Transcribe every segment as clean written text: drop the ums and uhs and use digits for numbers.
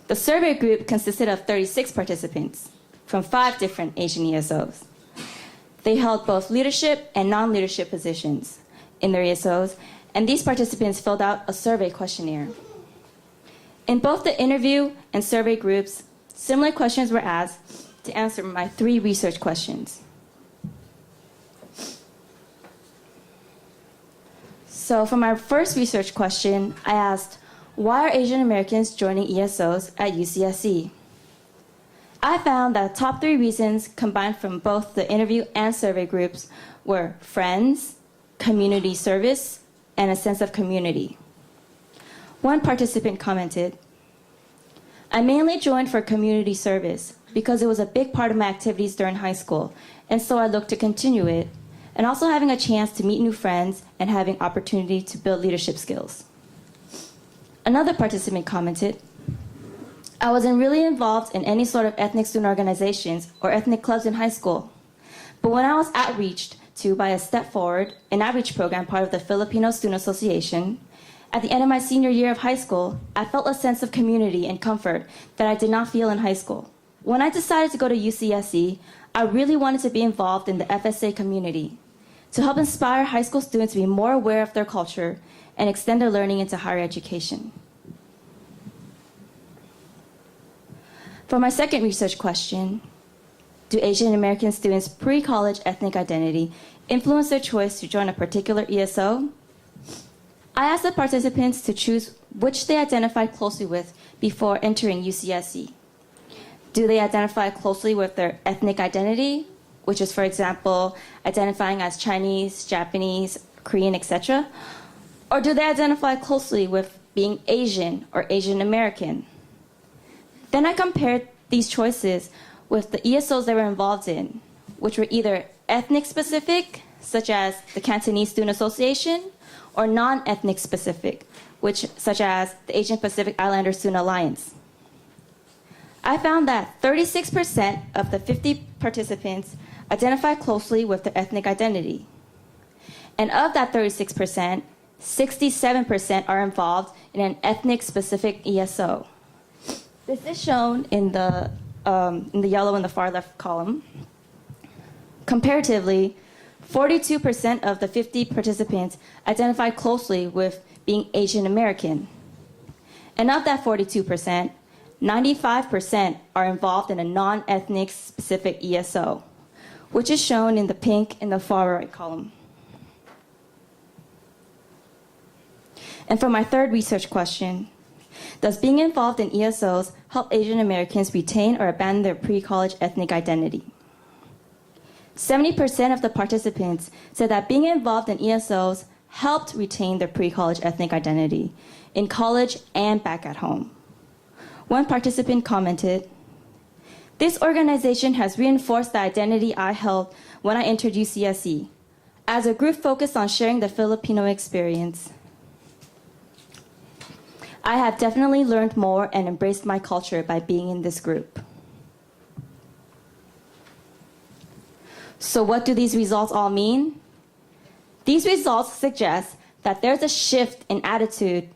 The survey group consisted of 36 participants from 5 different Asian ESOs. They held both leadership and non-leadership positions in their ESOs, and these participants filled out a survey questionnaire. In both the interview and survey groups, similar questions were asked to answer my 3 research questions. So for my first research question, I asked, why are Asian Americans joining ESOs at UCSC? I found that the top 3 reasons combined from both the interview and survey groups were friends, community service, and a sense of community. One participant commented, I mainly joined for community service because it was a big part of my activities during high school, and so I looked to continue it, and also having a chance to meet new friends and having opportunity to build leadership skills. Another participant commented, I wasn't really involved in any sort of ethnic student organizations or ethnic clubs in high school. But when I was outreached to by a Step Forward, an outreach program part of the Filipino Student Association, at the end of my senior year of high school, I felt a sense of community and comfort that I did not feel in high school. When I decided to go to UCSC, I really wanted to be involved in the FSA community to help inspire high school students to be more aware of their culture and extend their learning into higher education. For my second research question, do Asian American students' pre-college ethnic identity influence their choice to join a particular ESO? I asked the participants to choose which they identified closely with before entering UCSC. Do they identify closely with their ethnic identity, which is, for example, identifying as Chinese, Japanese, Korean, etc.? Or do they identify closely with being Asian or Asian American? Then I compared these choices with the ESOs they were involved in, which were either ethnic specific, such as the Cantonese Student Association, or non-ethnic specific, such as the Asian Pacific Islander Student Alliance. I found that 36% of the 50 participants identified closely with their ethnic identity. And of that 36%, 67% are involved in an ethnic specific ESO. This is shown in the yellow in the far left column. Comparatively, 42% of the 50 participants identified closely with being Asian American. And of that 42%, 95% are involved in a non-ethnic specific ESO, which is shown in the pink in the far right column. And for my third research question, does being involved in ESOs help Asian Americans retain or abandon their pre-college ethnic identity? 70% of the participants said that being involved in ESOs helped retain their pre-college ethnic identity in college and back at home. One participant commented, this organization has reinforced the identity I held when I entered UCSC, as a group focused on sharing the Filipino experience. I have definitely learned more and embraced my culture by being in this group. So what do these results all mean? These results suggest that there's a shift in attitude,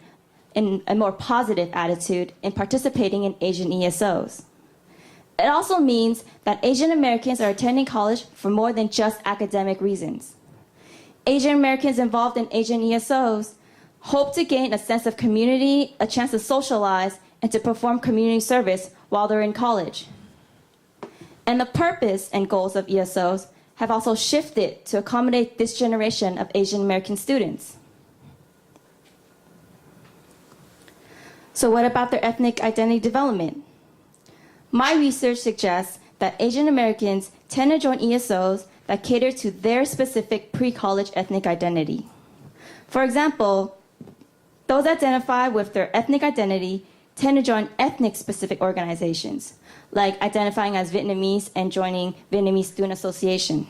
in a more positive attitude in participating in Asian ESOs. It also means that Asian Americans are attending college for more than just academic reasons. Asian Americans involved in Asian ESOs hope to gain a sense of community, a chance to socialize, and to perform community service while they're in college. And the purpose and goals of ESOs have also shifted to accommodate this generation of Asian American students. So what about their ethnic identity development? My research suggests that Asian Americans tend to join ESOs that cater to their specific pre-college ethnic identity. For example, those identify with their ethnic identity tend to join ethnic-specific organizations, like identifying as Vietnamese and joining Vietnamese Student Association.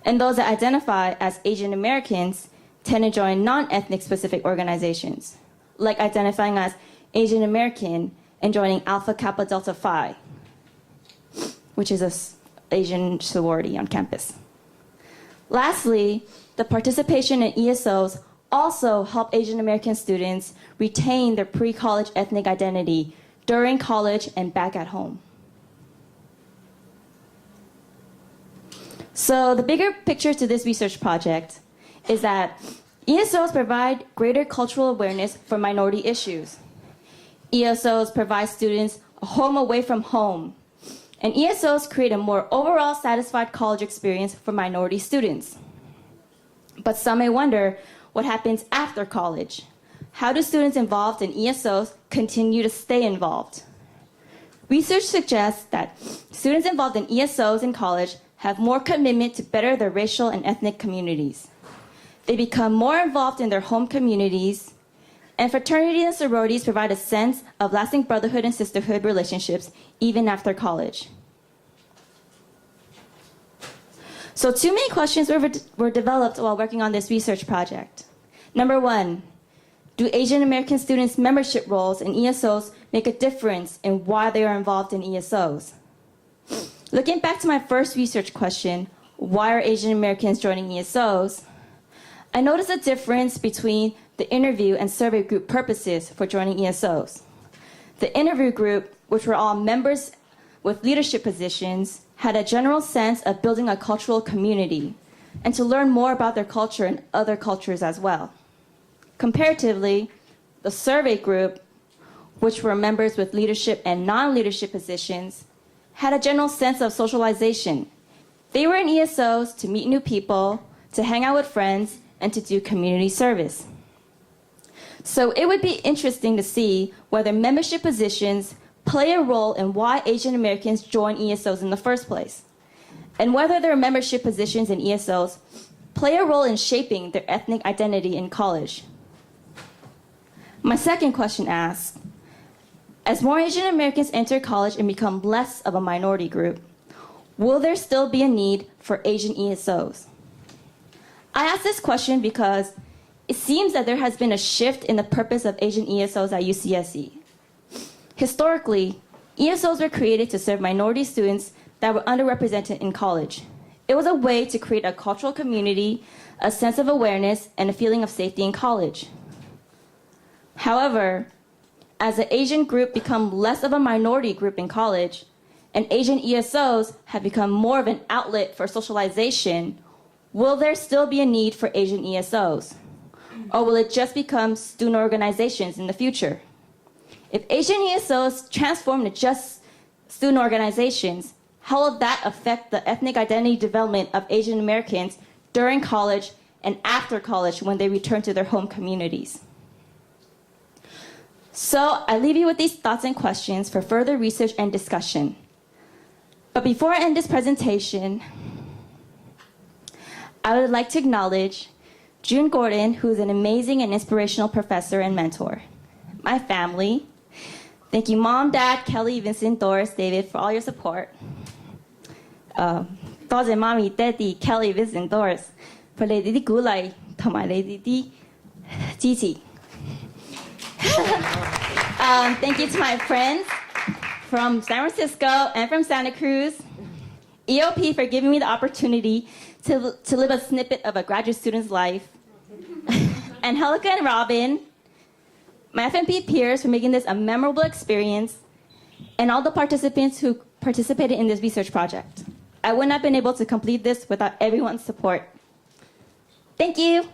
And those that identify as Asian Americans tend to join non-ethnic specific organizations, like identifying as Asian American and joining Alpha Kappa Delta Phi, which is an Asian sorority on campus. Lastly, the participation in ESOs also help Asian American students retain their pre-college ethnic identity during college, and back at home. So the bigger picture to this research project is that ESOs provide greater cultural awareness for minority issues. ESOs provide students a home away from home. And ESOs create a more overall satisfied college experience for minority students. But some may wonder what happens after college. How do students involved in ESOs continue to stay involved? Research suggests that students involved in ESOs in college have more commitment to better their racial and ethnic communities. They become more involved in their home communities, and fraternity and sororities provide a sense of lasting brotherhood and sisterhood relationships even after college. So 2 main questions were developed while working on this research project. Number 1, do Asian American students' membership roles in ESOs make a difference in why they are involved in ESOs? Looking back to my first research question, why are Asian Americans joining ESOs? I noticed a difference between the interview and survey group purposes for joining ESOs. The interview group, which were all members with leadership positions, had a general sense of building a cultural community and to learn more about their culture and other cultures as well. Comparatively, the survey group, which were members with leadership and non-leadership positions, had a general sense of socialization. They were in ESOs to meet new people, to hang out with friends, and to do community service. So it would be interesting to see whether membership positions play a role in why Asian Americans join ESOs in the first place, and whether their membership positions in ESOs play a role in shaping their ethnic identity in college. My second question asks, as more Asian Americans enter college and become less of a minority group, will there still be a need for Asian ESOs? I ask this question because it seems that there has been a shift in the purpose of Asian ESOs at UCSC. Historically, ESOs were created to serve minority students that were underrepresented in college. It was a way to create a cultural community, a sense of awareness, and a feeling of safety in college. However, as the Asian group become less of a minority group in college, and Asian ESOs have become more of an outlet for socialization, will there still be a need for Asian ESOs? Or will it just become student organizations in the future? If Asian ESOs transform to just student organizations, how will that affect the ethnic identity development of Asian Americans during college and after college when they return to their home communities? So I leave you with these thoughts and questions for further research and discussion. But before I end this presentation, I would like to acknowledge June Gordon, who is an amazing and inspirational professor and mentor. My family. Thank you, Mom, Dad, Kelly, Vincent, Doris, David, for all your support. Told Mommy, Daddy, Kelly, Vincent, Doris, for the弟弟鼓勵同埋你哋啲支持. Thank you to my friends from San Francisco and from Santa Cruz. EOP for giving me the opportunity to live a snippet of a graduate student's life. Angelica and Robin, my FMP peers, for making this a memorable experience, and all the participants who participated in this research project. I would not have been able to complete this without everyone's support. Thank you.